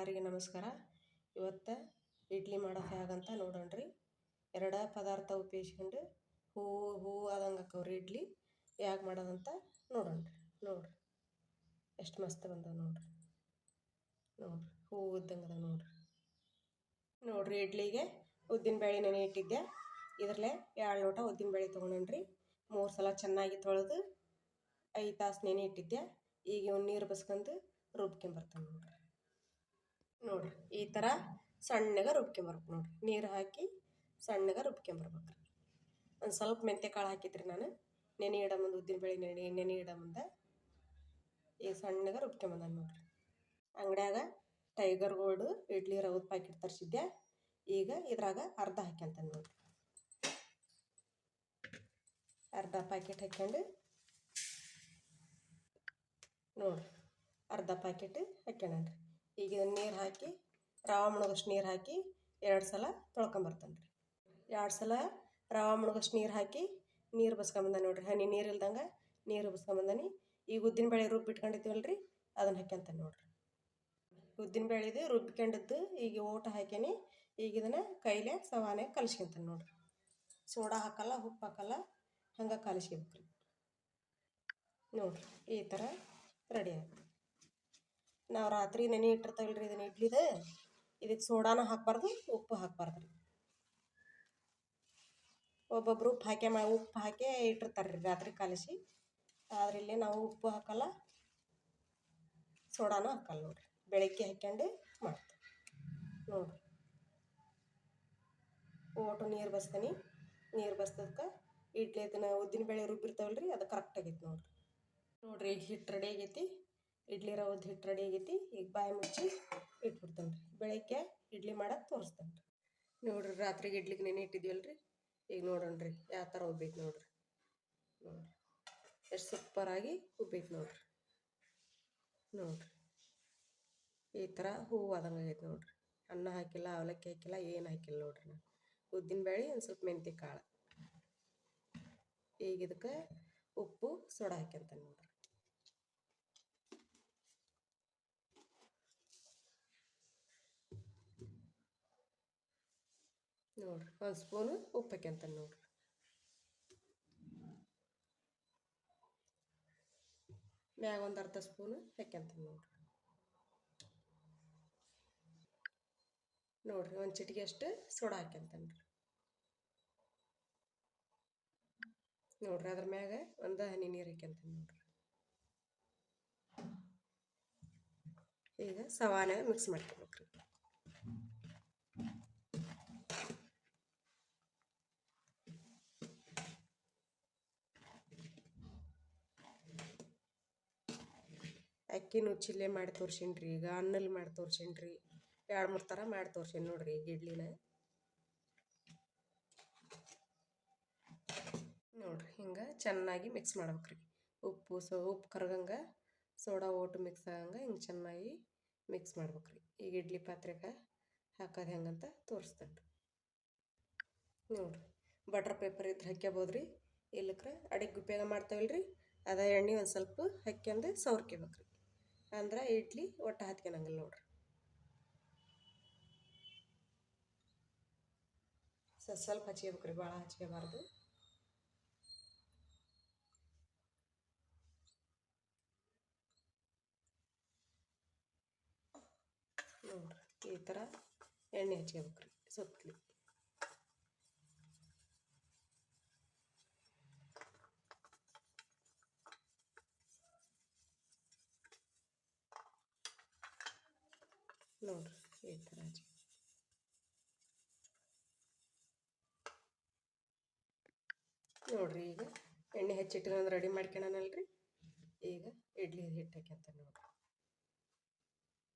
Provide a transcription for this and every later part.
ಎಲ್ಲರಿಗೆ ನಮಸ್ಕಾರ. ಇವತ್ತು ಇಡ್ಲಿ ಮಾಡೋದು ಹೇಗಂತ ನೋಡೋಣ್ರಿ. ಎರಡು ಪದಾರ್ಥ ಉಪಯೋಗಿಸ್ಕೊಂಡು ಹೂವು ಆದಂಗೆ ಹಾಕವ್ರಿ ಇಡ್ಲಿ ಹೇಗೆ ಮಾಡೋದಂತ ನೋಡೋಣ್ರಿ. ನೋಡ್ರಿ ಎಷ್ಟು ಮಸ್ತ್ ಬಂದವ ನೋಡ್ರಿ. ಹೂವು ಇದ್ದಂಗೆ ಅದ ನೋಡ್ರಿ. ಇಡ್ಲಿಗೆ ಉದ್ದಿನಬೇಳೆ ನೆನೆ ಇಟ್ಟಿದ್ದೆ. ಇದರಲ್ಲೇ 2 ಲೋಟ ಉದ್ದಿನಬೇಳೆ ತೊಗೊಂಡ್ರಿ. 3 ಸಲ ಚೆನ್ನಾಗಿ ತೊಳೆದು 5 ತಾಸು ನೆನೆ ಇಟ್ಟಿದ್ದೆ. ಈಗ ಇವ್ನು ನೀರು ಬಸ್ಕೊಂಡು ರುಬ್ಕೊಂಬರ್ತಾನೆ ನೋಡ್ರಿ. ಈ ಥರ ಸಣ್ಣಗೆ ರುಬ್ಕೊಂಬರ್ಬೇಕು ನೋಡ್ರಿ. ನೀರು ಹಾಕಿ ಸಣ್ಣಗೆ ರುಬ್ಕೊಂಬರ್ಬೇಕು. ಒಂದು ಸ್ವಲ್ಪ ಮೆಂತ್ಯ ಕಾಳು ಹಾಕಿದ್ರಿ ನಾನು ನೆನೆ ಇಡೋ ಮುಂದೆ. ಉದ್ದಿನಬೇಳೆ ನೆನೆ ಇಡೋ ಮುಂದೆ ಈಗ ಸಣ್ಣಗೆ ರುಬ್ಕೊಂಬಂದ ನೋಡ್ರಿ. ಅಂಗಡ್ಯಾಗ ಟೈಗರ್ ಗೋಲ್ಡ್ ಇಡ್ಲಿ ರವದ ಪ್ಯಾಕೆಟ್ ತರಿಸಿದ್ದೆ. ಈಗ ಇದ್ರಾಗ ಅರ್ಧ ಹಾಕ್ಯಂತಾನೆ ನೋಡ್ರಿ. ಅರ್ಧ ಪ್ಯಾಕೆಟ್ ಹಾಕ್ಯಂಡು ನೋಡ್ರಿ, ಅರ್ಧ ಪ್ಯಾಕೆಟ್ ಹಾಕ್ಯಣ್ರಿ. ಈಗ ಇದನ್ನು ನೀರು ಹಾಕಿ ರವೆ ಮುಳುಗಷ್ಟು ನೀರು ಹಾಕಿ 2 ಸಲ ತೊಳ್ಕೊಂಬರ್ತಾನೆ ರೀ. 2 ಸಲ ರವೆ ಮುಳುಗಷ್ಟು ನೀರು ಹಾಕಿ ನೀರು ಬಸ್ಕೊಂಬಂದ ನೋಡ್ರಿ. ಹನಿ ನೀರು ಇಲ್ದಂಗೆ ನೀರು ಬಸ್ಕೊಂಬಂದಾನಿ. ಈಗ ಉದ್ದಿನಬೇಳೆ ರುಬ್ಬಿಟ್ಕೊಂಡಿದ್ದೀವಲ್ರಿ ಅದನ್ನು ಹಾಕ್ಯಂತಾನೆ ನೋಡ್ರಿ. ಉದ್ದಿನಬೇಳೆದು ರುಬ್ಬಿಕೊಂಡಿದ್ದು ಈಗ ಊಟ ಹಾಕ್ಯಾನಿ. ಈಗ ಇದನ್ನು ಕೈಲೇ ಸವಾನೆ ಕಲಿಸ್ಕೊಂತಾನೆ ನೋಡ್ರಿ. ಸೋಡಾ ಹಾಕಲ್ಲ, ಉಪ್ಪು ಹಾಕಲ್ಲ, ಹಂಗೆ ಕಲಿಸ್ಕೊಬೇಕ್ರಿ ನೋಡ್ರಿ. ಈ ಥರ ರೆಡಿ ಆಗುತ್ತೆ. ನಾವು ರಾತ್ರಿ ನೆನೆ ಇಟ್ಟಿರ್ತಾವಲ್ರಿ ಇದನ್ನು ಇಡ್ಲಿದು. ಇದಕ್ಕೆ ಸೋಡಾನ ಹಾಕಬಾರ್ದು, ಉಪ್ಪು ಹಾಕಬಾರ್ದು ರೀ. ಒಬ್ಬೊಬ್ಬರು ಉಪ್ಪು ಹಾಕಿ ಇಟ್ಟಿರ್ತಾರೆ ರೀ ರಾತ್ರಿ ಕಲಿಸಿ. ಆದ್ರೆ ಇಲ್ಲಿ ನಾವು ಉಪ್ಪು ಹಾಕಲ್ಲ, ಸೋಡಾನು ಹಾಕಲ್ಲ ನೋಡ್ರಿ. ಬೆಳಗ್ಗೆ ಹಾಕ್ಯಂಡು ಮಾಡ್ತೀವಿ ನೋಡ್ರಿ. ಓಟು ನೀರು ಬಸ್ತಾನೆ. ನೀರು ಬಸ್ತದಕ್ಕೆ ಇಡ್ಲಿ ಅದನ್ನು ಉದ್ದಿನಬೇಳೆ ರುಬ್ಬಿರ್ತಾವಲ್ರಿ ಅದು ಕರೆಕ್ಟ್ ಆಗೈತೆ ನೋಡ್ರಿ. ಈಗ ಹಿಟ್ಟು ರೆಡಿ ಆಗೈತಿ. ಇಡ್ಲಿ ರವದ ಹಿಟ್ಟು ರೆಡಿ ಆಗೈತಿ. ಈಗ ಬಾಯಿ ಮುಚ್ಚಿ ಇಟ್ಬಿಡ್ತಾನೆ ರೀ. ಬೆಳಗ್ಗೆ ಇಡ್ಲಿ ಮಾಡೋಕೆ ತೋರಿಸ್ತಾನೆ ರೀ ನೋಡ್ರಿ. ರಾತ್ರಿಗೆ ಇಡ್ಲಿಗೆ ನೆನೆ ಇಟ್ಟಿದ್ವಲ್ರಿ. ಈಗ ನೋಡೋಣ್ರಿ ಯಾವ ಥರ ಉಬ್ಬೈತೆ ನೋಡ್ರಿ. ಎಷ್ಟು ಸೂಪರಾಗಿ ಉಬ್ಬೈತೆ ನೋಡ್ರಿ. ಈ ಥರ ಹೂವು ಆದಂಗೆ ಆಗೈತೆ ನೋಡ್ರಿ. ಅನ್ನ ಹಾಕಿಲ್ಲ, ಅವಲಕ್ಕಿ ಹಾಕಿಲ್ಲ, ಏನು ಹಾಕಿಲ್ಲ ನೋಡ್ರಿ. ನಾನು ಉದ್ದಿನಬೇಳೆ ಒಂದು ಸ್ವಲ್ಪ ಮೆಂತ್ಯ ಕಾಳು. ಈಗ ಇದಕ್ಕೆ ಉಪ್ಪು ಸೋಡಾ ಹಾಕ್ಯಂತಾನೆ ನೋಡ್ರಿ. ಒಂದು ಸ್ಪೂನು ಉಪ್ಪು ಹಾಕ್ಯಂತಾನೆ ನೋಡ್ರಿ. ಮ್ಯಾಗ ಒಂದು ಅರ್ಧ ಸ್ಪೂನು ಹಾಕ್ಯಂತಾನೆ ನೋಡ್ರಿ. ಒಂದು ಚಿಟಿಕೆ ಅಷ್ಟು ಸೋಡಾ ಹಾಕ್ಯಂತಾನೆ ನೋಡ್ರಿ. ಅದ್ರ ಮ್ಯಾಗ ಒಂದು ಹನಿ ನೀರು ಹಾಕ್ಯಂತಾನೆ ನೋಡ್ರಿ. ಈಗ ಸವಾನೆ ಮಿಕ್ಸ್ ಮಾಡ್ಕೊಬೇಕ್ರಿ. ಅಕ್ಕಿ ನುಚ್ಚಿಲ್ಲೇ ಮಾಡಿ ತೋರ್ಸೀನಿ. ಈಗ ಅನ್ನಲ್ಲಿ ಮಾಡಿ ತೋರ್ಸೀನಿ. 2-3 ಥರ ಮಾಡಿ ತೋರ್ಸೀನಿ ನೋಡ್ರಿ. ಈಗ ಇಡ್ಲಿನ ನೋಡ್ರಿ ಹಿಂಗೆ ಚೆನ್ನಾಗಿ ಮಿಕ್ಸ್ ಮಾಡ್ಬೇಕ್ರಿ. ಉಪ್ಪು ಕರಗಂಗೆ, ಸೋಡಾ ಓಟು ಮಿಕ್ಸ್ ಆಗಂಗೆ ಹಿಂಗೆ ಚೆನ್ನಾಗಿ ಮಿಕ್ಸ್ ಮಾಡ್ಬೇಕ್ರಿ. ಈಗ ಇಡ್ಲಿ ಪಾತ್ರೆಗೆ ಹಾಕೋದು ಹೆಂಗಂತ ತೋರಿಸ್ತೇನೆ ನೋಡ್ರಿ. ಬಟರ್ ಪೇಪರ್ ಇದ್ರೆ ಹಾಕ್ಯಬೋದ್ರಿ. ಇಲ್ಲಕ್ರೆ ಅಡಿಗೆ ಉಪಯೋಗ ಮಾಡ್ತಾವಲ್ರಿ ಅದ ಎಣ್ಣೆ ಒಂದು ಸ್ವಲ್ಪ ಹಾಕ್ಯಂದು ಸವರ್ಕೋಬೇಕ್ರಿ. ಅಂದ್ರೆ ಇಡ್ಲಿ ಒಟ್ಟು ಹತ್ಕೊಳಂಗಿಲ್ಲ ನೋಡ್ರಿ. ಸ್ವಲ್ಪ ಹಚ್ಕೋಬೇಕ್ರಿ, ಭಾಳ ಹಚ್ಕೋಬಾರ್ದು. ನೋಡ್ರಿ ಈ ಥರ ಎಣ್ಣೆ ಹಚ್ಕೋಬೇಕ್ರಿ ಸುತ್ತಲಿ. ನೋಡ್ರಿ ಈ ಥರ ನೋಡ್ರಿ. ಈಗ ಎಣ್ಣೆ ಹೆಚ್ಚಿಟ್ಕೊಂಡು ರೆಡಿ ಮಾಡ್ಕೊಳನಲ್ರಿ. ಈಗ ಇಡ್ಲಿ ಹಿಟ್ಟು ಹಾಕ್ಯಂತಾನೆ ನೋಡ್ರಿ.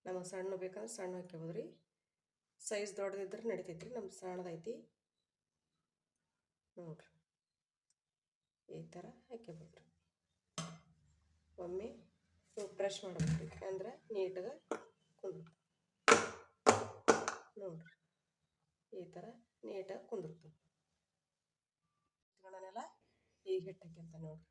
ನಮಗೆ ಸಣ್ಣ ಬೇಕಂದ್ರೆ ಸಣ್ಣ ಹಾಕ್ಯಬೋದ್ರಿ. ಸೈಜ್ ದೊಡ್ಡದಿದ್ರೆ ನಡಿತೈತ್ರಿ. ನಮ್ಗೆ ಸಣ್ಣದೈತಿ ನೋಡ್ರಿ. ಈ ಥರ ಹಾಕ್ಯಬೇಕ್ರಿ. ಒಮ್ಮೆ ಬ್ರಷ್ ಮಾಡ್ಬೇಕ್ರಿ. ಅಂದ್ರೆ ನೀಟಾಗಿ ಕುಂದಿರ್ತದೆ ನೋಡ್ರಿ. ಈ ಥರ ನೀಟಾಗಿ ಕುಂದಿರ್ತದೆ. ಇಟ್ಕೊಂಡನೆಲ್ಲ ಈಗ ಹಿಟ್ಟು ಹಾಕ್ಯಂತ ನೋಡ್ರಿ.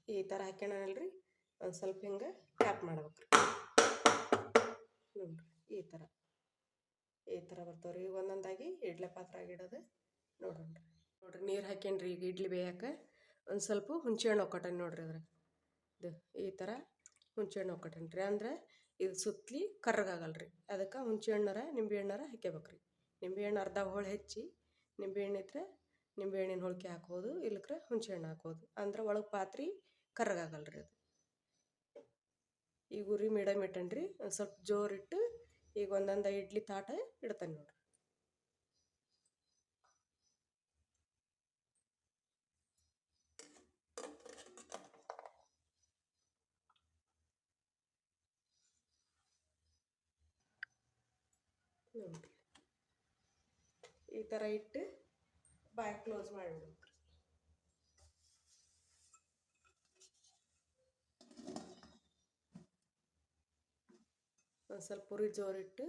ಈ ಥರ ಹಾಕ್ಯಣಲ್ರಿ ಒಂದು ಸ್ವಲ್ಪ ಹಿಂಗೆ ಟ್ಯಾಪ್ ಮಾಡ್ಬೇಕು ರೀ. ನೋಡಿರಿ ಈ ಥರ ಬರ್ತಾವ್ರಿ. ಈಗ ಒಂದೊಂದಾಗಿ ಇಡ್ಲಿ ಪಾತ್ರೆ ಆಗಿಡೋದು ನೋಡ್ರಿ. ನೀರು ಹಾಕ್ಯನ್ರಿ ಈಗ ಇಡ್ಲಿ ಬೇಯಕ್ಕೆ. ಒಂದು ಸ್ವಲ್ಪ ಹುಣ್ಸೆಹಣ್ಣು ಒಕ್ಕಟನ್ ನೋಡ್ರಿ ಅದ್ರಾಗ ಇದು ಈ ಥರ ಹುಣ್ಸೆಹಣ್ಣು ಒಕ್ಕಟನ್ರಿ. ಅಂದ್ರೆ ಇದು ಸುತ್ತಲಿ ಕರ್ರಗಾಗಲ್ರಿ. ಅದಕ್ಕೆ ಹುಣ್ಸೆಹಣ್ಣಾರ ನಿಂಬೆಹಣ್ಣಾರ ಹಾಕ್ಯಬೇಕ್ರಿ. ನಿಂಬೆಹಣ್ಣು ಅರ್ಧ ಹೋಳು ಹೆಚ್ಚಿ ನಿಂಬೆಹಣ್ಣು ಇದ್ರೆ ನಿಂಬೆಹಣ್ಣಿನ ಹೋಳಿಗೆ ಹಾಕ್ಬೋದು, ಇಲ್ಲಕ್ರೆ ಹುಣ್ಸೆಹಣ್ಣು ಹಾಕ್ಬೋದು. ಅಂದ್ರೆ ಒಳಗೆ ಪಾತ್ರೆ ಕರ್ರಗಾಗಲ್ರಿ ಅದು. ಈಗ ಉರಿ ಮೀಡಿಯಮ್ ಇಟ್ಟನ್ರಿ. ಒಂದು ಸ್ವಲ್ಪ ಜೋರಿಟ್ಟು ಈಗ ಒಂದೊಂದು ಇಡ್ಲಿ ತಾಟ ಇಡ್ತಾನೆ ನೋಡ್ರಿ. ನೋಡ್ರಿ ಈ ಥರ ಇಟ್ಟು ಬಾಯಿ ಕ್ಲೋಸ್ ಮಾಡಿಬಿಡ್ಬೇಕು. ಒಂದು ಸ್ವಲ್ಪ ಉರಿ ಜೋರಿಟ್ಟು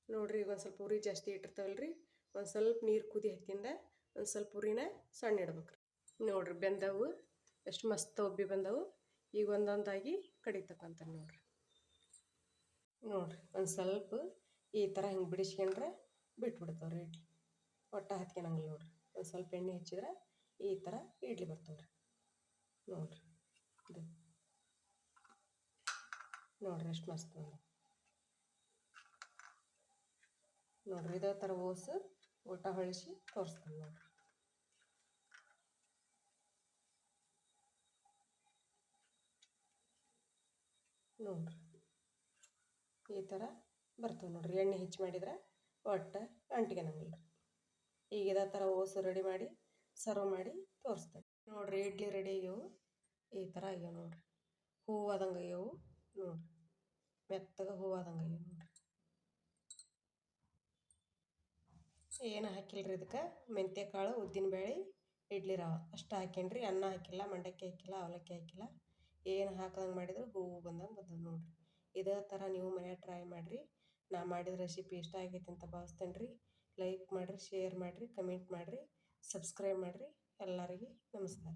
ನೋಡ್ರಿ. ಈಗ ಒಂದು ಸ್ವಲ್ಪ ಉರಿ ಜಾಸ್ತಿ ಇಟ್ಟಿರ್ತಾವಲ್ರಿ, ಒಂದು ಸ್ವಲ್ಪ ನೀರು ಕುದಿ ಹತ್ತಿಂದ ಒಂದು ಸ್ವಲ್ಪ ಉರಿನ ಸಣ್ಣ ಇಡ್ಬೇಕ್ರಿ. ನೋಡ್ರಿ ಬೆಂದವು ಎಷ್ಟು ಮಸ್ತ್ ಒಬ್ಬಿ ಬಂದವು. ಈಗ ಒಂದೊಂದಾಗಿ ಕಡಿತಕ್ಕಂತ ನೋಡ್ರಿ. ಒಂದು ಸ್ವಲ್ಪ ಈ ಥರ ಹಿಂಗೆ ಬಿಡಿಸ್ಕೊಂಡ್ರೆ ಬಿಟ್ಬಿಡ್ತಾವ್ರಿ ಇಡ್ಲಿ. ಒಟ್ಟ ಹತ್ಕೊಳಂಗಿಲ್ಲ ನೋಡ್ರಿ. ಒಂದು ಸ್ವಲ್ಪ ಎಣ್ಣೆ ಹಚ್ಚಿದ್ರೆ ಈ ಥರ ಇಡ್ಲಿ ಬರ್ತಾವ್ರಿ. ನೋಡ್ರಿ ಇದು ನೋಡ್ರಿ ಎಷ್ಟು ಮಸ್ತ್ ಬಂದ ನೋಡ್ರಿ. ಇದೇ ಥರ ಓಸು ಊಟ ಹೊಳಿಸಿ ತೋರಿಸ್ತಾನೆ ನೋಡ್ರಿ. ನೋಡ್ರಿ ಈ ಥರ ಬರ್ತವೆ ನೋಡ್ರಿ. ಎಣ್ಣೆ ಹೆಚ್ಚು ಮಾಡಿದ್ರೆ ಒಟ್ಟು ಅಂಟಿಗೆನಂಗಿಲ್ಲ. ಈಗ ಇದೇ ಥರ ಓಸು ರೆಡಿ ಮಾಡಿ ಸರ್ವ್ ಮಾಡಿ ತೋರಿಸ್ತೇನೆ ನೋಡ್ರಿ. ಇಡ್ಲಿ ರೆಡಿ ಆಗ್ಯವು. ಈ ಥರ ಆಗ್ಯಾವ ನೋಡ್ರಿ. ಹೂವು ಆದಂಗೆ ಆಗ್ಯಾವು ನೋಡ್ರಿ. ಮೆತ್ತಗೆ ಹೂವು ಆದಂಗೆ ಆಗ್ಯಾವ ನೋಡ್ರಿ. ಏನು ಹಾಕಿಲ್ರಿ ಇದಕ್ಕೆ. ಮೆಂತ್ಯಕಾಳು, ಉದ್ದಿನಬೇಳೆ, ಇಡ್ಲಿ ರವೆ ಅಷ್ಟು ಹಾಕ್ಯನ್ರಿ. ಅನ್ನ ಹಾಕಿಲ್ಲ, ಮಂಡಕ್ಕಿ ಹಾಕಿಲ್ಲ, ಅವಲಕ್ಕಿ ಹಾಕಿಲ್ಲ. ಏನು ಹಾಕದಂಗೆ ಮಾಡಿದ್ರೆ ಹೂವು ಬಂದಂಗೆ ಬಂದದ ನೋಡ್ರಿ. ಇದೇ ಥರ ನೀವು ಮನ್ಯಾಗ ಟ್ರೈ ಮಾಡಿರಿ. ನಾ ಮಾಡಿದ ರೆಸಿಪಿ ಇಷ್ಟ ಆಗೈತೆ ಅಂತ ಭಾವಿಸ್ತೇನೆ ರೀ. ಲೈಕ್ ಮಾಡಿರಿ, ಶೇರ್ ಮಾಡಿರಿ, ಕಮೆಂಟ್ ಮಾಡಿರಿ, ಸಬ್ಸ್ಕ್ರೈಬ್ ಮಾಡಿರಿ. ಎಲ್ಲರಿಗೆ ನಮಸ್ಕಾರ.